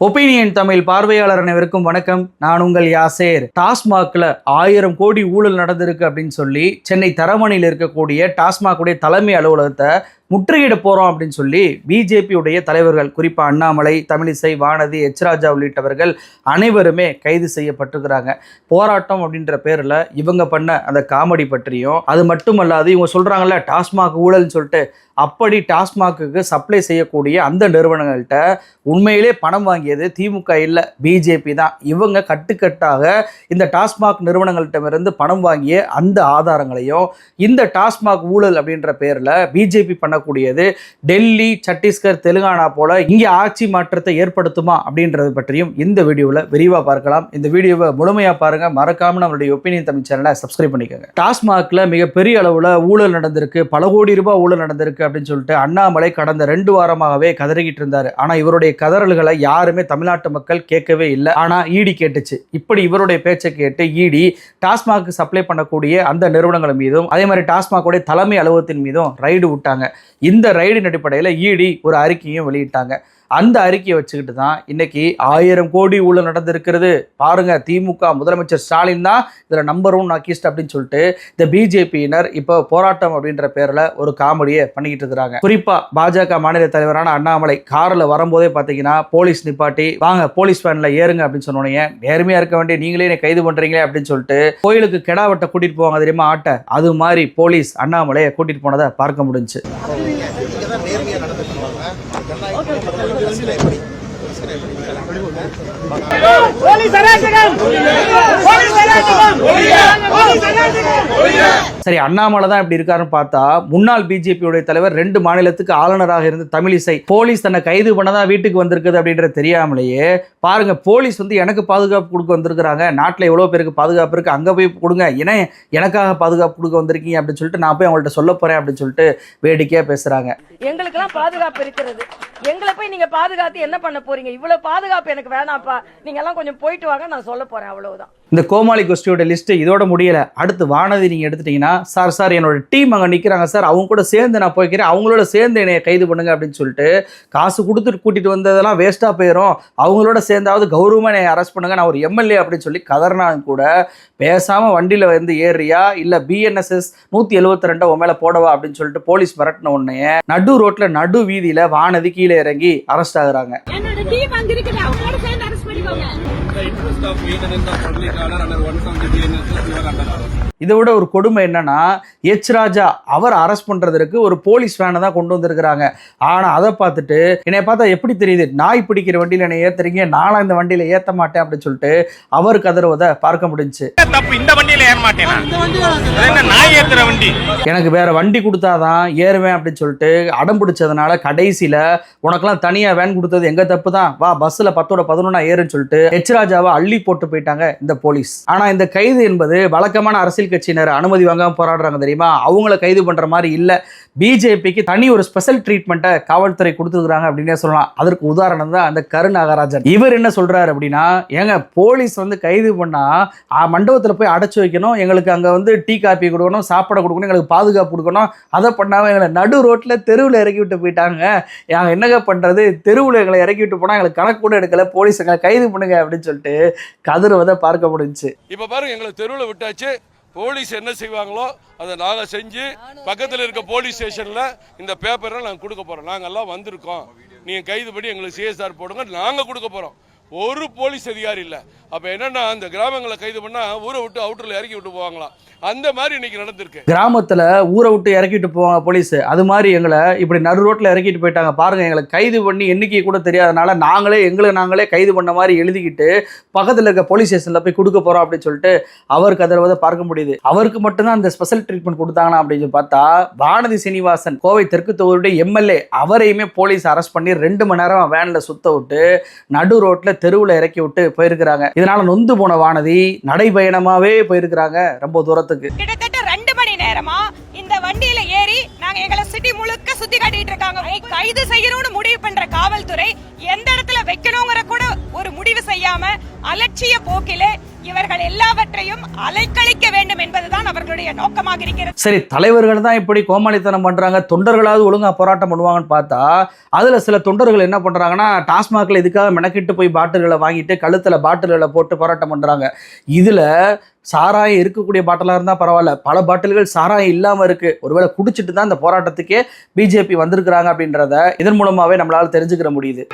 Opinion Tamil பார்வையாளர் அனைவருக்கும் வணக்கம். நான் உங்கள் யாசேர். டாஸ்மாக்ல 1000 கோடி ஊழல் நடந்திருக்கு அப்படின்னு சொல்லி சென்னை தரமணியில் இருக்கக்கூடிய டாஸ்மாகுடைய தலைமை அலுவலகத்தை முற்றுகையிட போறோம் அப்படின்னு சொல்லி பிஜேபியுடைய தலைவர்கள், குறிப்பா அண்ணாமலை, தமிழிசை, வானதி, எச்ராஜா உள்ளிட்டவர்கள் அனைவருமே கைது செய்யப்பட்டிருக்கிறாங்க. போராட்டம் அப்படின்ற பேர்ல இவங்க பண்ண அந்த காமெடி பற்றியும், அது மட்டுமல்லாது இவங்க சொல்றாங்கல்ல டாஸ்மாக் ஊழல்னு சொல்லிட்டு, அப்படி டாஸ்மாக்கு சப்ளை செய்யக்கூடிய அந்த நிறுவனங்கள்கிட்ட உண்மையிலே பணம் வாங்கியது திமுக இல்லை, பிஜேபி தான். இவங்க கட்டுக்கட்டாக இந்த டாஸ்மாக் நிறுவனங்கள்கிட்டமிருந்து பணம் வாங்கிய அந்த ஆதாரங்களையும், இந்த டாஸ்மாக் ஊழல் அப்படின்ற பேரில் பிஜேபி பண்ணக்கூடியது டெல்லி, சத்தீஸ்கர், தெலுங்கானா போல இங்கே ஆட்சி மாற்றத்தை ஏற்படுத்துமா அப்படின்றது பற்றியும் இந்த வீடியோவில் விரிவாக பார்க்கலாம். இந்த வீடியோவை முழுமையாக பாருங்க. மறக்காம நம்மளுடைய ஒப்பீனியன் தமிழ் சேனலை சப்ஸ்கிரைப் பண்ணிக்கோங்க. டாஸ்மாக்ல மிகப்பெரிய அளவில் ஊழல் நடந்திருக்கு, பல கோடி ரூபாய் ஊழல் நடந்திருக்கு அப்படின்னு சொல்லிட்டு அண்ணாமலை கடந்த 2 வாரமாகவே கதறிக்கிட்டு இருந்தாரு. ஆனா இவருடைய கதறல்களை யாருமே தமிழ்நாட்டு மக்கள் கேட்கவே இல்லை. ஆனா ஈடி கேட்டுச்சு. இப்படி இவருடைய பேச்சை கேட்டு ஈடி டாஸ்மாக் சப்ளை பண்ணக்கூடிய அந்த நிறுவனங்கள் மீதும், அதே மாதிரி டாஸ்மாகுடைய தலைமை அலுவலகத்தின் மீதும் ரைடு விட்டாங்க. இந்த ரைடின் அடிப்படையில் ஈடி ஒரு அறிக்கையும் வெளியிட்டாங்க. அந்த அறிக்கையை வச்சுக்கிட்டு தான் இன்னைக்கு 1000 கோடி ஊழல் நடந்திருக்கிறது. பாருங்க, திமுக முதலமைச்சர் ஸ்டாலின் தான் இதுல நம்பர் 1 அக்யூஸ்ட் அப்படின்னு சொல்லிட்டு இந்த பிஜேபியினர் இப்போ போராட்டம் அப்படின்ற பேர்ல ஒரு காமெடியை பண்ணிக்கிட்டு இருக்கிறாங்க. குறிப்பா பாஜக மாநில தலைவரான அண்ணாமலை கார்ல வரும்போதே பாத்தீங்கன்னா போலீஸ் நிப்பாட்டி, வாங்க போலீஸ் வேன்ல ஏறுங்க அப்படின்னு சொன்னோன்னே, நேர்மையா இருக்க வேண்டிய நீங்களே என்னை கைது பண்றீங்களே அப்படின்னு சொல்லிட்டு கோயிலுக்கு கெடா வெட்ட கூட்டிட்டு போவாங்க தெரியுமா, ஆட்டை, அது மாதிரி போலீஸ் அண்ணாமலையை கூட்டிட்டு போனதை பார்க்க முடிஞ்சு. சரி, அண்ணாமலை தான் இப்படி இருக்காருன்னு பார்த்தா, முன்னாள் பிஜேபியுடைய தலைவர் 2 மாநிலத்துக்கு ஆளுநராக இருந்த தமிழிசை போலீஸ் தன்னை கைது பண்ணதான் வீட்டுக்கு வந்திருக்குது அப்படின்றது தெரியாமலேயே, பாருங்க போலீஸ் எனக்கு பாதுகாப்பு கொடுக்க வந்திருக்கிறாங்க, நாட்டில் எவ்வளோ பேருக்கு பாதுகாப்பு இருக்கு, அங்கே போய் கொடுங்க, ஏன்னா எனக்காக பாதுகாப்பு கொடுக்க வந்திருக்கீங்க அப்படின்னு சொல்லிட்டு நான் போய் அவங்கள்ட்ட சொல்ல போறேன் அப்படின்னு சொல்லிட்டு வேடிக்கையா பேசுறாங்க. எங்களுக்கெல்லாம் பாதுகாப்பு இருக்கிறது, எங்களை போய் நீங்க பாதுகாத்து என்ன பண்ண போறீங்க? இவ்வளவு பாதுகாப்பு எனக்கு வேணாப்பா, நீங்க எல்லாம் கொஞ்சம் போயிட்டு வாங்க, நான் சொல்ல போறேன், அவ்வளவுதான். இந்த கோமாளி கோஷ்டியோட லிஸ்ட் இதோட முடியல. அடுத்து வானதி நீங்க எடுத்துட்டீங்கன்னா, சார் என்னோட டீம் அங்கே நிற்கிறாங்க சார், அவங்க கூட சேர்ந்து நான் போய்க்கிறேன், அவங்களோட சேர்ந்து என்னை கைது பண்ணுங்க அப்படின்னு சொல்லிட்டு காசு கொடுத்துட்டு கூட்டிட்டு வந்ததெல்லாம் வேஸ்டா போயிடும், அவங்களோட சேர்ந்தாவது கௌரவமா என்னை அரெஸ்ட் பண்ணுங்க, நான் ஒரு எம்எல்ஏ அப்படின்னு சொல்லி கதறினாலும் கூட பேசாம வண்டியில வந்து ஏறியா இல்ல பிஎன்எஸ்எஸ் 172 உன் மேல போடவா அப்படின்னு சொல்லிட்டு போலீஸ் மிரட்டின உடனே நடு ரோட்ல நடு வீதியில வானதி கீழே இறங்கி அரெஸ்ட் ஆகுறாங்க. இதை விட ஒரு கொடுமை என்னன்னா, எச்ராஜா அவர் அரெஸ்ட் பண்றதுக்கு ஒரு போலீஸ் வேனை தான் கொண்டு வந்திருக்கிறாங்க. ஆனா அதை பார்த்துட்டு என்னை பார்த்தா எப்படி தெரியுது, நாய் பிடிக்கிற வண்டியில என்னை ஏத்துறீங்க, நானும் இந்த வண்டியில ஏத்த மாட்டேன் அப்படின்னு சொல்லிட்டு அவர் கதறுவதை பார்க்க முடிஞ்சு. எனக்கு வேற வண்டி கொடுத்தாதான் ஏறுவேன் அப்படின்னு சொல்லிட்டு அடம் பிடிச்சதுனால கடைசியில உனக்கெல்லாம் தனியா வேன் கொடுத்தது எங்க தப்பு தான், வா பஸ்ல 10-11 ஏறுன்னு சொல்லிட்டு எச்ராஜாவை அள்ளி போட்டு போயிட்டாங்க இந்த போலீஸ். ஆனா இந்த கைது என்பது வழக்கமான அரசியல் கட்சியினர் அனுமதி வாங்காம போராடுறாங்க தெரியுமா, அவங்கள கைது பண்ற மாதிரி இல்ல. பிஜேபிக்கு தனி ஒரு ஸ்பெஷல் ட்ரீட்மெண்ட்டை காவல்துறை கொடுத்துருக்காங்க அப்படின்னே சொல்லலாம். அதற்கு உதாரணம் தான் அந்த கருநாகராஜன். இவர் என்ன சொல்றாரு அப்படின்னா, ஏங்க போலீஸ் கைது பண்ணா மண்டபத்தில் போய் அடைச்சு வைக்கணும், எங்களுக்கு அங்க டீ காப்பி கொடுக்கணும், சாப்பாடு கொடுக்கணும், எங்களுக்கு பாதுகாப்பு கொடுக்கணும், அதை பண்ணாம எங்களை நடு ரோட்ல தெருவில் இறக்கி விட்டு போயிட்டாங்க, நாங்கள் என்னங்க பண்றது, தெருவில் எங்களை இறக்கி விட்டு போனா எங்களுக்கு கணக்கு கூட எடுக்கல, போலீஸ் எங்களை கைது பண்ணுங்க அப்படின்னு சொல்லிட்டு கதறுவதை பார்க்க முடிஞ்சு. இப்ப பாருங்க, எங்களை தெருவில் விட்டாச்சு, போலீஸ் என்ன செய்வாங்களோ அதை நாங்கள் செஞ்சு பக்கத்தில் இருக்க போலீஸ் ஸ்டேஷனில் இந்த பேப்பரை நாங்கள் கொடுக்க போகிறோம், நாங்கள்லாம் வந்திருக்கோம், நீங்கள் கைது பண்ணி எங்களுக்கு சிஎஸ்ஆர் போடுங்க, நாங்கள் கொடுக்க போகிறோம். ஒரு போலீஸ் அதிகாரி இல்லை. அப்போ என்னன்னா, அந்த கிராமங்களை கைது பண்ணால் ஊரை விட்டு அவுட்டரில் இறக்கி விட்டு போவாங்களாம், அந்த மாதிரி இன்னைக்கு நடந்திருக்கு. கிராமத்தில் ஊரை விட்டு இறக்கிட்டு போவாங்க போலீஸ், அது மாதிரி எங்களை இப்படி நடு ரோட்டில் இறக்கிட்டு போயிட்டாங்க. பாருங்க, எங்களை கைது பண்ணி எண்ணிக்கை கூட தெரியாதனால நாங்களே கைது பண்ண மாதிரி எழுதிக்கிட்டு பக்கத்தில் இருக்க போலீஸ் ஸ்டேஷனில் போய் கொடுக்க போகிறோம் அப்படின்னு சொல்லிட்டு அவர் கதறுவதை பார்க்க முடியுது. அவருக்கு மட்டும்தான் அந்த ஸ்பெஷல் ட்ரீட்மெண்ட் கொடுத்தாங்கன்னா அப்படின்னு பார்த்தா, வானதி சீனிவாசன் கோவை தெற்கு தொகுதியுடைய எம்எல்ஏ, அவரையுமே போலீஸ் அரெஸ்ட் பண்ணி 2 மணி நேரம் வேன்ல சுத்த விட்டு நடு ரோட்ல தெருவில் இறக்கி விட்டு போயிருக்கிறாங்க. இதனால நொந்து போன வானதி நடைபயணமாவே போயிருக்கிறாங்க ரொம்ப தூரத்துக்கு. கிட்டத்தட்ட 2 மணி நேரமா இந்த வண்டியில ஏறி நாங்க எங்களை சிட்டி முழுக்க சுத்தி காட்டிட்டு இருக்காங்க. கைது செய்யணும்னு முடிவு பண்ற காவல்துறை எந்த இடத்துல வைக்கணுங்கிற கூட ஒரு முடிவு செய்யாம அலட்சிய போக்கிலே இவர்கள் எல்லாவற்றையும் அலைக்கழிக்க வேண்டும் என்பதுதான் அவர்களுடைய நோக்கமாக இருக்கிறது. சரி, தலைவர்கள் தான் இப்படி கோமாளித்தனம் பண்றாங்க, தொண்டர்களாவது ஒழுங்கா போராட்டம் பண்ணுவாங்கன்னு பார்த்தா அதுல சில தொண்டர்கள் என்ன பண்றாங்கன்னா டாஸ்மாக்ல இதுக்காக மெனக்கிட்டு போய் பாட்டில்களை வாங்கிட்டு கழுத்துல பாட்டில்களை போட்டு போராட்டம் பண்றாங்க. இதுல சாராயம் இருக்கக்கூடிய பாட்டிலாக இருந்தால் பரவாயில்ல, பல பாட்டில்கள் சாராயம் இல்லாமல் இருக்கு. ஒருவேளை குடிச்சிட்டு தான் இந்த போராட்டத்துக்கே பிஜேபி வந்திருக்கிறாங்க அப்படின்றத இதன் மூலமாவே நம்மளால தெரிஞ்சுக்கிற முடியுது.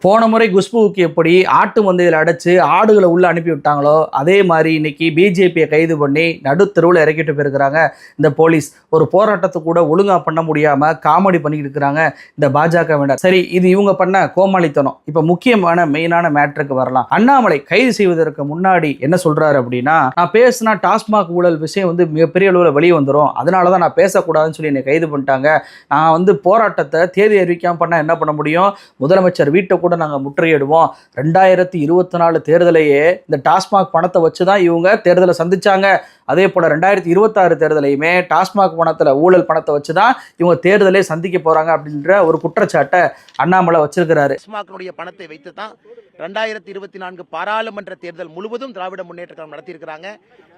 போன முறை குஷ்புவுக்கு எப்படி ஆட்டு மந்தையில் அடைச்சு ஆடுகளை உள்ள அனுப்பி விட்டாங்களோ அதே மாதிரி இன்னைக்கு பிஜேபியை கைது பண்ணி நடுத்தெருவில் இறக்கிட்டு போயிருக்கிறாங்க இந்த போலீஸ். ஒரு போராட்டத்தை கூட ஒழுங்கா பண்ண முடியாம காமெடி பண்ணிட்டு இருக்கிறாங்க இந்த பாஜக வேண்டாம். சரி, இது இவங்க பண்ண கோமாளித்தனம். இப்ப முக்கியமான மெயினான மேட்டருக்கு வரலாம். அண்ணாமலை கைது செய்வதற்கு முன்னாடி என்ன சொல்றாரு அப்படின்னா, நான் பேசினா டாஸ்மாக் ஊழல் விஷயம் மிகப்பெரிய அளவில் வெளியே வந்துடும், அதனாலதான் நான் பேசக்கூடாதுன்னு சொல்லி என்னை கைது பண்ணிட்டாங்க. நான் போராட்டத்தை தேதி அறிவிக்காம பண்ணா என்ன பண்ண முடியும், முதலமைச்சர் வீட்டை கூட நாங்கள் முற்றுகையிடுவோம். 2024 தேர்தலையே இந்த டாஸ்மாக் பணத்தை வச்சுதான் இவங்க தேர்தலை சந்திச்சாங்க. அதே போல 2026 தேர்தலையுமே டாஸ்மாக் பணத்துல ஊழல் பணத்தை வச்சுதான் இவங்க தேர்தலே சந்திக்க போறாங்க அப்படின்ற ஒரு குற்றச்சாட்டை அண்ணாமலை வச்சிருக்கிறாரு. டாஸ்மாகினுடைய பணத்தை வைத்து தான் 2024 பாராளுமன்ற தேர்தல் முழுவதும் திராவிட முன்னேற்ற கழகம் நடத்தியிருக்கிறாங்க.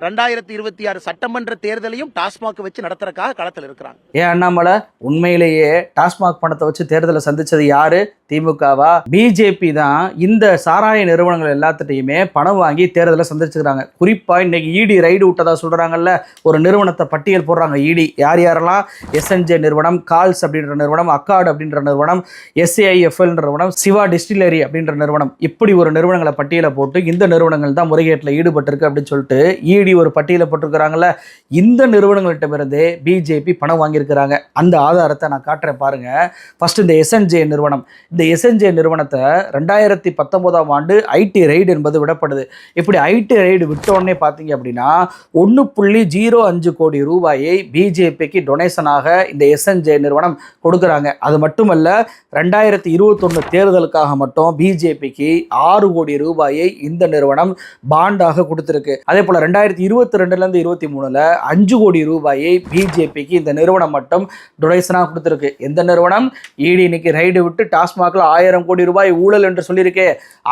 2026 சட்டமன்ற தேர்தலையும் டாஸ்மாக் வச்சு நடத்துறதுக்காக களத்தில் இருக்கிறாங்க. ஏன் அண்ணாமலை, உண்மையிலேயே டாஸ்மாக் பணத்தை வச்சு தேர்தலை சந்திச்சது யாரு? திமுகவா? பிஜேபி தான் இந்த சாராய நிறுவனங்கள் எல்லாத்திட்டையுமே பணம் வாங்கி தேர்தலை சந்திச்சுக்கிறாங்க. குறிப்பா இன்னைக்கு இடி ரைடு விட்டதா சொல்றாங்கல்ல, ஒரு நிறுவனத்தை பட்டியல் போடுறாங்க இடி. யார் யாரெல்லாம்? SNJ நிறுவனம், கால்ஸ் அப்படின்ற நிறுவனம், அக்கார்டு அப்படின்ற நிறுவனம், SAIFL நிறுவனம், சிவா டிஸ்டிலரி அப்படின்ற நிறுவனம், இப்படி ஒரு நிறுவனங்களை பட்டியலை போட்டு இந்த நிறுவனங்கள் தான் முறைகேட்டில் ஈடுபட்டிருக்கு அப்படின்னு சொல்லிட்டு இடி ஒரு பட்டியலை போட்டிருக்கிறாங்கல்ல. இந்த நிறுவனங்கள்கிட்ட பிஜேபி பணம் வாங்கியிருக்கிறாங்க. அந்த ஆதாரத்தை நான் காட்டுறேன் பாருங்க. ஃபர்ஸ்ட் இந்த SNJ நிறுவனம். இந்த SNJ நிறுவனத்தை 2019ஆம் ஆண்டு ஐடி ரைடு என்பது விடப்படுது. இப்படி ஐடி ரைடு விட்ட உடனே பார்த்தீங்க அப்படின்னா 1.05 கோடி ரூபாயை பிஜேபிக்கு டொனேஷனாக இந்த SNJ நிறுவனம் கொடுக்குறாங்க. அது மட்டுமல்ல, 2021 தேர்தலுக்காக மட்டும் பிஜேபிக்கு 6 கோடி ரூபாயை இந்த நிறுவனம் பாண்டாக கொடுத்திருக்கு. அதே போல 2022லேருந்து 23ல 5 கோடி ரூபாயை பிஜேபிக்கு இந்த நிறுவனம் மட்டும் டொனேஷனாக கொடுத்திருக்கு. எந்த நிறுவனம்? இடி இன்னைக்கு ரைடு விட்டு டாஸ்மாக்ல 1000 கோடி ரூபாய் ஊழல் என்று சொல்லியிருக்கே,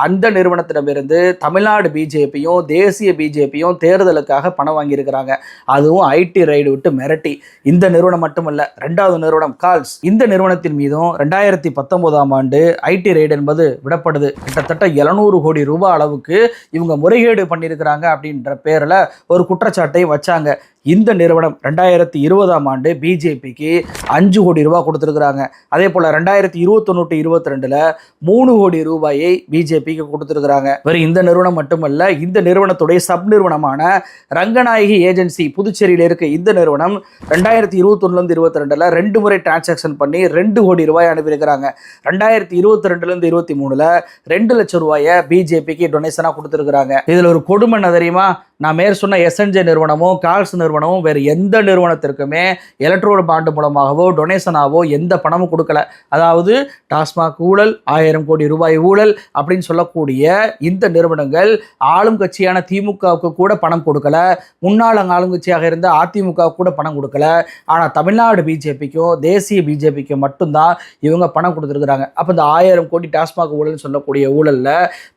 அந்த நிறுவனத்திடமிருந்து தமிழ்நாடு பிஜேபியும் தேசிய பிஜேபியும் தேர்தலுக்காக பணம் வாங்கியிருக்கிறாங்க. அதுவும் ஐடி ரைடு விட்டு மிரட்டி. இந்த நிறுவனம் மட்டுமல்ல, 2வது நிறுவனம் கால்ஸ். இந்த நிறுவனத்தின் மீதும் 2019ஆம் ஆண்டு ஐடி ரைடு என்பது விடப்படுது. கிட்டத்தட்ட 700 கோடி ரூபாய் அளவுக்கு இவங்க முறைகேடு பண்ணியிருக்கிறாங்க அப்படின்ற பேர்ல ஒரு குற்றச்சாட்டை வச்சாங்க. இந்த நிறுவனம் 2020ஆம் ஆண்டு பிஜேபிக்கு 5 கோடி ரூபாய் கொடுத்துருக்குறாங்க. அதே போல 2021-22ல 3 கோடி ரூபாயை பிஜேபிக்கு கொடுத்துருக்குறாங்க. வெறும் இந்த நிறுவனம் மட்டுமல்ல, இந்த நிறுவனத்துடைய சப் நிறுவனமான ரங்கநாயகி ஏஜென்சி புதுச்சேரியில் இருக்கு. இந்த நிறுவனம் 2021-22ல 2 முறை டிரான்சாக்ஷன் பண்ணி 2 கோடி ரூபாய் அனுப்பியிருக்கிறாங்க. 2022லேருந்து 23ல 2 லட்சம் ரூபாயை பிஜேபிக்கு டொனேஷனா கொடுத்துருக்குறாங்க. இதுல ஒரு கொடுமை என்ன தெரியுமா? நான் மேற் சொன்ன SNJ நிறுவனமோ கால்ஸ் நிறுவனமும் வேறு எந்த நிறுவனத்திற்குமே எலக்ட்ரோல் பாண்டு மூலமாகவோ டொனேஷனாவோ எந்த பணமும் கொடுக்கல. அதாவது டாஸ்மாக் ஊழல், 1000 கோடி ரூபாய் ஊழல் அப்படின்னு சொல்லக்கூடிய இந்த நிறுவனங்கள் ஆளும் கட்சியான திமுகவுக்கு கூட பணம் கொடுக்கல, முன்னாள் ஆளுங்கட்சியாக இருந்த அதிமுகவுக்கு கூட பணம் கொடுக்கல. ஆனால் தமிழ்நாடு பிஜேபிக்கும் தேசிய பிஜேபிக்கும் மட்டும்தான் இவங்க பணம் கொடுத்துருக்குறாங்க. அப்போ இந்த 1000 கோடி டாஸ்மாக் ஊழல்னு சொல்லக்கூடிய ஊழல்ல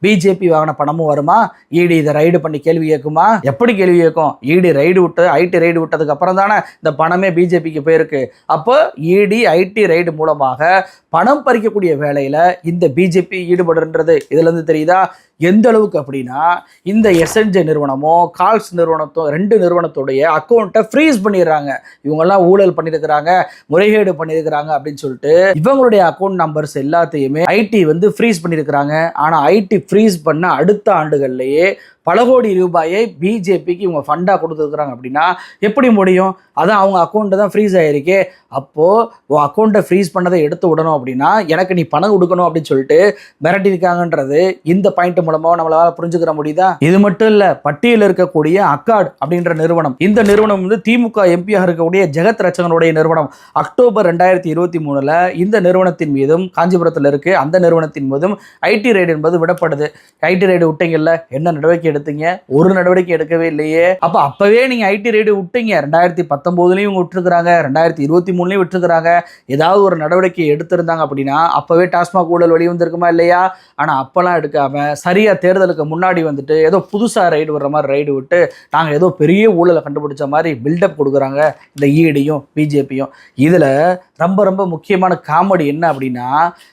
பிஜேபி வாங்கின பணமும் வருமா? இடி இதை ரைடு பண்ணி கேள்வி கேட்குமா? எப்படி கேள்வி கேட்கும்? இடி ரைடு விட்டு ஐடி ரைடு விட்டதுக்கு அப்புறம் தானே இந்த பணமே பிஜேபிக்கு போயிருக்கு. அப்போ இடி ஐடி ரைடு மூலமாக பணம் பறிக்கக்கூடிய வேலையில இந்த பிஜேபி ஈடுபடுன்றது இதுல இருந்து தெரியுதா? எந்த அளவுக்கு அப்படின்னா, இந்த SNJ நிறுவனமோ கால்ஸ் நிறுவனத்தோ 2 நிறுவனத்துடைய அக்கௌண்ட்டை ஃப்ரீஸ் பண்ணிடுறாங்க. இவங்கெல்லாம் ஊழல் பண்ணியிருக்கிறாங்க, முறைகேடு பண்ணியிருக்கிறாங்க அப்படின்னு சொல்லிட்டு இவங்களுடைய அக்கௌண்ட் நம்பர்ஸ் எல்லாத்தையுமே ஐடி ஃப்ரீஸ் பண்ணியிருக்கிறாங்க. ஆனால் ஐடி ஃப்ரீஸ் பண்ண அடுத்த ஆண்டுகள்லேயே பல கோடி ரூபாயை பிஜேபிக்கு இவங்க ஃபண்டாக கொடுத்துருக்குறாங்க. அப்படின்னா எப்படி முடியும்? அதான் அவங்க அக்கௌண்ட்டு தான் ஃப்ரீஸ் ஆகிருக்கே. அப்போது உன் அக்கௌண்ட்டை ஃப்ரீஸ் பண்ணதை எடுத்து விடணும் அப்படின்னா எனக்கு நீ பணம் கொடுக்கணும் அப்படின்னு சொல்லிட்டு மிரட்டியிருக்காங்கன்றது இந்த பாயிண்ட் மூலமாக நம்மளால புரிஞ்சுக்கிற முடியுதா? இது மட்டும் இல்லை, பட்டியலில் இருக்கக்கூடிய அக்கார்டு அப்படின்ற நிறுவனம், இந்த நிறுவனம் திமுக எம்பியாக இருக்கக்கூடிய ஜெகத் ரட்சகனுடைய நிறுவனம். அக்டோபர் 2023ல் இந்த நிறுவனத்தின் மீதும் காஞ்சிபுரத்தில் இருக்கு, அந்த நிறுவனத்தின் மீதும் ஐடி ரைடு என்பது விடப்படுது. ஐடி ரைடு விட்டீங்கல்ல, என்ன நடவடிக்கை எடுத்தீங்க? ஒரு நடவடிக்கை எடுக்கவே இல்லையே. அப்பவே நீங்க ஐடி ரைடு விட்டீங்க. 2019 விட்டுருக்காங்க, 2023 விட்டுருக்காங்க. ஏதாவது ஒரு நடவடிக்கை எடுத்திருந்தா எடுத்திருந்தாங்க அப்படின்னா அப்பவே டாஸ்மாக் ஊழல் வெளியே வந்திருக்குமா இல்லையா? ஆனா அப்பெல்லாம் எடுக்காம சரியா தேர்தலுக்கு முன்னாடி வந்துட்டு ஏதோ புதுசா ரைடு விடுற மாதிரி ரைடு விட்டு நாங்க ஏதோ பெரிய ஊழலை கண்டுபிடிச்ச மாதிரி பில்டப் கொடுக்குறாங்க இந்த ஈடியும் பிஜேபியும். இதுல ரொம்ப ரொம்ப முக்கியமான காமெடி என்ன அப்படின்னா,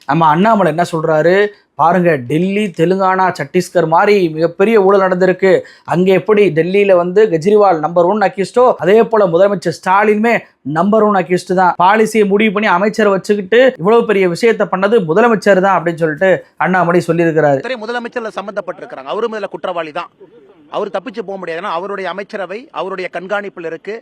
நம்ம அண்ணாமலை என்ன சொல்றாரு, பாருங்க டெல்லி, தெலுங்கானா, சத்தீஸ்கர் மாதிரி மிகப்பெரிய ஊழல் நடந்திருக்கு. அங்கே எப்படி டெல்லியில வந்து கெஜ்ரிவால் நம்பர் 1 அக்யூஸ்டோ, அதே போல முதலமைச்சர் ஸ்டாலினுமே நம்பர் 1 அக்யூஸ்ட் தான். பாலிசியை முடிவு பண்ணி அமைச்சரை வச்சுக்கிட்டு இவ்வளவு பெரிய விஷயத்தை பண்ணது முதலமைச்சர் தான் அப்படின்னு சொல்லிட்டு அண்ணாமலை சொல்லியிருக்கிறாரு. முதலமைச்சர்ல சம்பந்தப்பட்டிருக்கிறாங்க, அவரும் இதுல குற்றவாளி தான். அவர் தப்பிச்சு போக முடியாது. அவருடைய அமைச்சரவை அவருடைய கண்காணிப்பில் இருக்கு.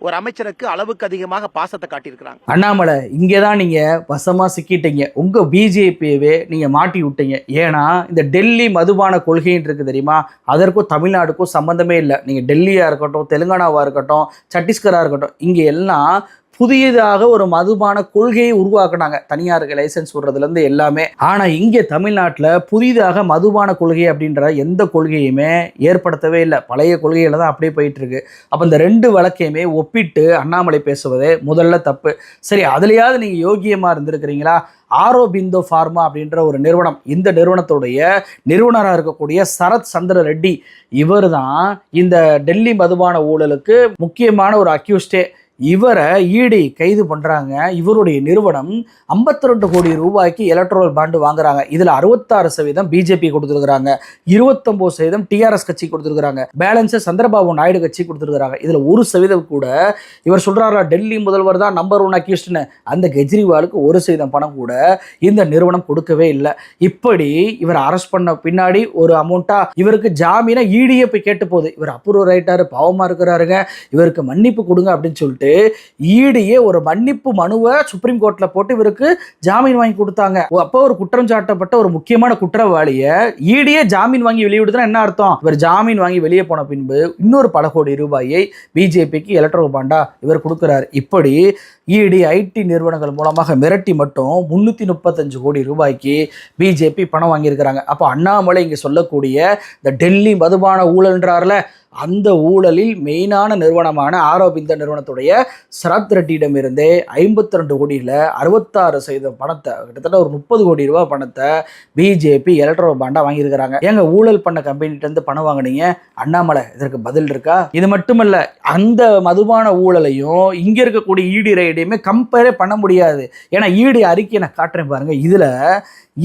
ஒரு அமைச்சருக்கு அளவுக்கு அதிகமாக பாசத்தை காட்டியிருக்கிறாங்க. அண்ணாமலை இங்கேதான் நீங்க வசமா சிக்கிட்டீங்க. உங்க பிஜேபியவே நீங்க மாட்டி விட்டீங்க. ஏன்னா இந்த டெல்லி மதுபான கொள்கைன்னு இருக்கு தெரியுமா, அதற்கும் தமிழ்நாடுக்கும் சம்பந்தமே இல்லை. நீங்க டெல்லியா இருக்கட்டும், தெலுங்கானாவா இருக்கட்டும், சத்தீஸ்கரா இருக்கட்டும், இங்க எல்லாம் புதியதாக ஒரு மதுபான கொள்கையை உருவாக்குனாங்க, தனியாருக்கு லைசன்ஸ் விடுறதுலேருந்து எல்லாமே. ஆனால் இங்கே தமிழ்நாட்டில் புதிதாக மதுபான கொள்கை அப்படின்ற எந்த கொள்கையுமே ஏற்படுத்தவே இல்லை. பழைய கொள்கையில் தான் அப்படியே போயிட்டு இருக்கு. அப்போ இந்த 2 வழக்கையுமே ஒப்பிட்டு அண்ணாமலை பேசுவதே முதல்ல தப்பு. சரி, அதுலேயாவது நீங்கள் யோகியமாக இருந்திருக்கிறீங்களா? ஆரோபிந்தோ ஃபார்மா அப்படின்ற ஒரு நிறுவனம், இந்த நிறுவனத்துடைய நிறுவனராக இருக்கக்கூடிய சரத் சந்திர ரெட்டி, இவர் தான் இந்த டெல்லி மதுபான ஊழலுக்கு முக்கியமான ஒரு அக்யூஸ்டே. இவரை ஈடி கைது பண்றாங்க. இவருடைய நிறுவனம் 52 கோடி ரூபாய்க்கு எலக்ட்ரல் பாண்டு வாங்குறாங்க. இதுல 66% பிஜேபி கொடுத்துருக்காங்க, 29% டிஆர்எஸ் கட்சி கொடுத்துருக்காங்க, பேலன்ஸ் சந்திரபாபு நாயுடு கட்சி கொடுத்துருக்காங்க. இதுல 1% கூட இவர் சொல்றாரா டெல்லி முதல்வர் தான் நம்பர் 1 அக்யூஸ்ட்னு, அந்த கெஜ்ரிவாலுக்கு 1% பணம் கூட இந்த நிறுவனம் கொடுக்கவே இல்லை. இப்படி இவர் அரெஸ்ட் பண்ண பின்னாடி ஒரு அமௌண்ட்டா இவருக்கு ஜாமீனை ஈடியே போய் கேட்டு போகுது. இவர் அப்ரூவ் ஆயிட்டாரு, பாவமா இருக்கிறாருங்க, இவருக்கு மன்னிப்பு கொடுங்க அப்படின்னு சொல்லிட்டு ஈடியே ஒரு மன்னிப்பு மனுவை சுப்ரீம் கோர்ட்ல போட்டு இவருக்கு ஜாமீன் வாங்கி கொடுத்தாங்க. அப்போ ஒரு குற்றம் சாட்டப்பட்ட ஒரு முக்கியமான குற்றவாளியை ஈடியே ஜாமீன் வாங்கி வெளியிடுதுன்னா என்ன அர்த்தம்? இவர் ஜாமீன் வாங்கி வெளியே போன பின்பு இன்னொரு பல கோடி ரூபாயை பிஜேபிக்கு எலக்ட்ரல் பாண்டா இவர் கொடுக்கிறார். இப்படி ஈடி ஐடி நிறுவனங்கள் மூலமாக மிரட்டி மட்டும் 335 கோடி ரூபாய்க்கு பிஜேபி பணம் வாங்கியிருக்கிறாங்க. அப்போ அண்ணாமலை இங்கே சொல்லக்கூடிய இந்த டெல்லி மதுபான ஊழல்ன்றார்ல, அந்த ஊழலில் மெயினான நிறுவனமான ஆரோபிந்த நிறுவனத்துடைய சரத் ரெட்டியிடமிருந்தே 52 கோடியில் 66% பணத்தை, கிட்டத்தட்ட ஒரு 30 கோடி ரூபாய் பணத்தை பிஜேபி எலக்ட்ரல் பாண்டா வாங்கியிருக்கிறாங்க. ஏங்க ஊழல் பண்ண கம்பெனிகிட்ட பணம் வாங்கினீங்க? அண்ணாமலை இதற்கு பதில் இருக்கா? இது மட்டுமல்ல, அந்த மதுபான ஊழலையும் இங்க இருக்கக்கூடிய ஈடி ரைடையுமே கம்பேரே பண்ண முடியாது. ஏன்னா ஈடி அறிக்கையை நான் காட்டுறேன் பாருங்க. இதுல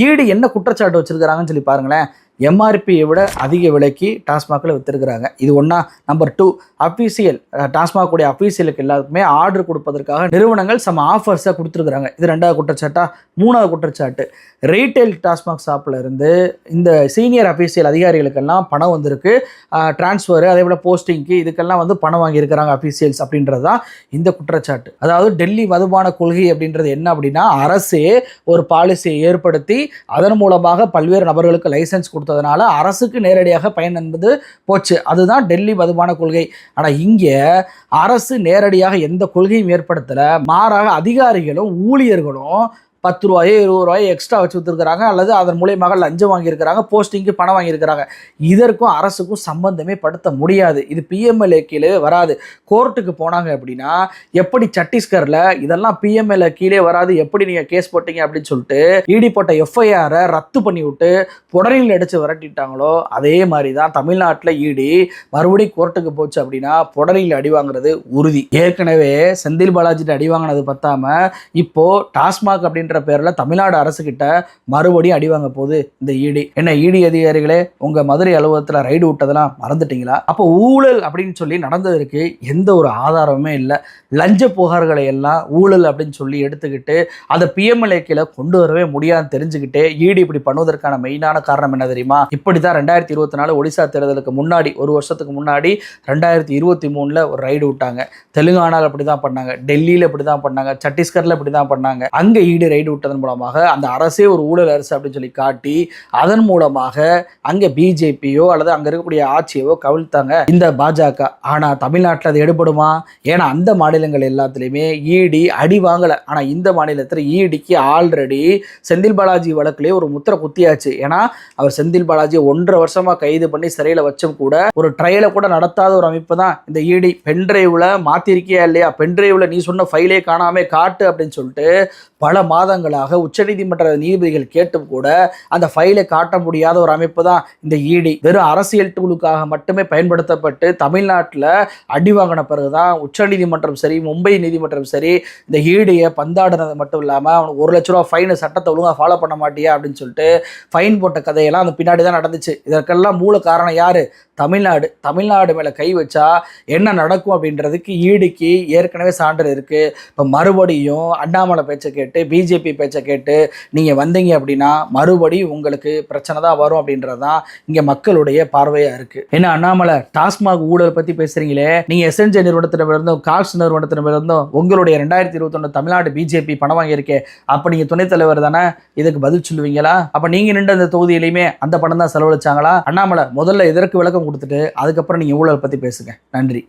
ஈடி என்ன குற்றச்சாட்டு வச்சிருக்கிறாங்கன்னு சொல்லி பாருங்களேன். எம்ஆர்பியை விட அதிக விலைக்கு டாஸ்மாகில் விற்றுருக்குறாங்க. இது ஒன்றா. நம்பர் 2, அஃபீஷியல் டாஸ்மாகுடைய அஃபீஷியலுக்கு எல்லாருக்குமே ஆர்டர் கொடுப்பதற்காக நிறுவனங்கள் சம ஆஃபர்ஸை கொடுத்துருக்குறாங்க. இது 2வது குற்றச்சாட்டா. 3வது குற்றச்சாட்டு, ரீட்டைல் டாஸ்மாக் ஷாப்பில் இருந்து இந்த சீனியர் அஃபீஷியல் அதிகாரிகளுக்கெல்லாம் பணம் வந்திருக்கு, டிரான்ஸ்ஃபர், அதே போல் போஸ்டிங்க்கு, இதுக்கெல்லாம் வந்து பணம் வாங்கியிருக்கிறாங்க அஃபீஷியல்ஸ் அப்படின்றது தான் இந்த குற்றச்சாட்டு. அதாவது டெல்லி மதுபான கொள்கை அப்படின்றது என்ன அப்படின்னா, அரசே ஒரு பாலிசியை ஏற்படுத்தி அதன் மூலமாக பல்வேறு நபர்களுக்கு லைசன்ஸ் கொடுத்ததுனால அரசுக்கு நேரடியாக பயன் என்பது போச்சு. அதுதான் டெல்லி மதுபான கொள்கை. ஆனால் இங்கே அரசு நேரடியாக எந்த கொள்கையும் ஏற்படுத்தலை. மாறாக அதிகாரிகளும் ஊழியர்களும் 10 ரூபாயோ 20 ரூபாயோ எக்ஸ்ட்ரா வச்சு வித்துருக்குறாங்க, அல்லது அதன் மூலியமாக லஞ்சம் வாங்கியிருக்கிறாங்க, போஸ்டிங்க்கு பணம் வாங்கியிருக்கிறாங்க. இதற்கும் அரசுக்கும் சம்பந்தமே படுத்த முடியாது. இது பிஎம்எல்ஏ கீழே வராது. கோர்ட்டுக்கு போனாங்க அப்படின்னா, எப்படி சத்தீஸ்கரில் இதெல்லாம் பிஎம்எல்ஏ கீழே வராது, எப்படி நீங்கள் கேஸ் போட்டீங்க அப்படின்னு சொல்லிட்டு இடி போட்ட எஃப்ஐஆரை ரத்து பண்ணி விட்டு புடரில் அடித்து விரட்டிட்டாங்களோ, அதே மாதிரி தான் தமிழ்நாட்டில் இடி மறுபடியும் கோர்ட்டுக்கு போச்சு அப்படின்னா புடரில் அடி வாங்குறது உறுதி. ஏற்கனவே செந்தில் பாலாஜிட்டு அடி வாங்கினது பத்தாம இப்போ டாஸ்மாக் அப்படின்ற பேர்ல தமிழ்நாடு அரசு கிட்ட மறுபடியும் அடி வாங்க போகுது இந்த ஈடி. என்ன ஈடி அதிகாரிகளே, உங்க மதுரை அலுவலகத்துல ரைடு விட்டதெல்லாம் மறந்துட்டீங்களா? அப்போ ஊழல் அப்படின்னு சொல்லி நடந்ததற்கு எந்த ஒரு ஆதாரமுமே இல்லை. லஞ்ச புகார்களை எல்லாம் ஊழல் அப்படின்னு சொல்லி எடுத்துக்கிட்டு அதை பிஎம்எல்ஏ கீழே கொண்டு வரவே முடியாதுன்னு தெரிஞ்சுக்கிட்டே ஈடி இப்படி பண்ணுவதற்கான மெயினான காரணம் என்ன தெரியுமா? இப்படிதான் 2024 ஒடிசா தேர்தலுக்கு முன்னாடி, ஒரு வருஷத்துக்கு முன்னாடி 2023 ஒரு ரைடு விட்டாங்க. தெலுங்கானால அப்படிதான் பண்ணாங்க, டெல்லியில இப்படிதான் பண்ணாங்க, சத்தீஸ்கர்ல இப்படிதான் பண்ணாங்க. அங்க ஈடி ரைடு விட்டதன் மூலமாக அந்த அரசே ஒரு ஊழல் அரசு அப்படின்னு சொல்லி காட்டி அதன் மூலமாக அங்க பிஜேபியோ அல்லது அங்க இருக்கக்கூடிய ஆட்சியோ கவிழ்த்தாங்க இந்த பாஜக. ஆனா தமிழ்நாட்டில் அது எடுபடுமா? ஏன்னா அந்த மாநிலங்கள் எல்லாத்துலயுமே ஈடி அடி வாங்கல. ஆனா இந்த மாநிலத்தில் ஈடிக்கு ஆல்ரெடி செந்தில் பாலாஜி வழக்கிலேயே ஒரு முத்திரை குத்தியாச்சு. ஏன்னா அவர் செந்தில் பாலாஜி 1.5 வருஷமா கைது பண்ணி சிறையில வச்சும் கூட ஒரு ட்ரையலை கூட நடத்தாத ஒரு அமைப்பு தான் இந்த ஈடி. பென்ட்ரைவ்ல மாத்திருக்கியா இல்லையா, பென்ட்ரைவ்ல நீ சொன்ன ஃபைலே காணாமே காட்டு அப்படின்னு சொல்லிட்டு பல மாதங்களாக உச்சநீதிமன்ற நீதிபதிகள் கேட்டும் கூட அந்த ஃபைலை காட்ட முடியாத ஒரு அமைப்பு தான் இந்த இடி. வெறும் அரசியல் டூலுக்காக மட்டுமே பயன்படுத்தப்பட்டு தமிழ்நாட்டில் அடி வாங்கின பிறகுதான் உச்சநீதிமன்றம் சரி, மும்பை நீதிமன்றம் சரி, இந்த ஈடியை பந்தாடுனது மட்டும் இல்லாமல் அவனுக்கு 1 லட்ச ரூபா ஃபைனு, சட்டத்தை ஒழுங்காக ஃபாலோ பண்ண மாட்டியா அப்படின்னு சொல்லிட்டு ஃபைன் போட்ட கதையெல்லாம் அந்த பின்னாடி தான் நடந்துச்சு. இதற்கெல்லாம் மூல காரணம் யாரு? தமிழ்நாடு. தமிழ்நாடு மேலே கை வச்சா என்ன நடக்கும் அப்படின்றதுக்கு ஈடிக்கு ஏற்கனவே சான்று இருக்கு. இப்போ மறுபடியும் அண்ணாமலை பேச்சை கேட்டு, பிஜேபி பேச்சை கேட்டு நீங்கள் வந்தீங்க அப்படின்னா மறுபடியும் உங்களுக்கு பிரச்சனை தான் வரும் அப்படின்றது தான் இங்கே மக்களுடைய பார்வையாக இருக்குது. என்ன அண்ணாமலை, டாஸ்மாக் ஊழல் பற்றி பேசுகிறீங்களே, நீங்கள் எஸ்என்ஜே நிறுவனத்திடமிருந்தும் கால்ஸ் நிறுவனத்திடமிருந்தும் உங்களுடைய 2021 தமிழ்நாடு பிஜேபி பணம் வாங்கியிருக்கே, அப்போ நீங்கள் துணைத் தலைவர் தானே, இதுக்கு பதில் சொல்லுவீங்களா? அப்போ நீங்கள் நின்ற அந்த தொகுதியிலையுமே அந்த பணம் தான் செலவழிச்சாங்களா? அண்ணாமலை, முதல்ல இதற்கு விளக்கம் கொடுத்துட்டு அதுக்கப்புறம் நீங்கள் ஊழல் பற்றி பேசுங்க. நன்றி.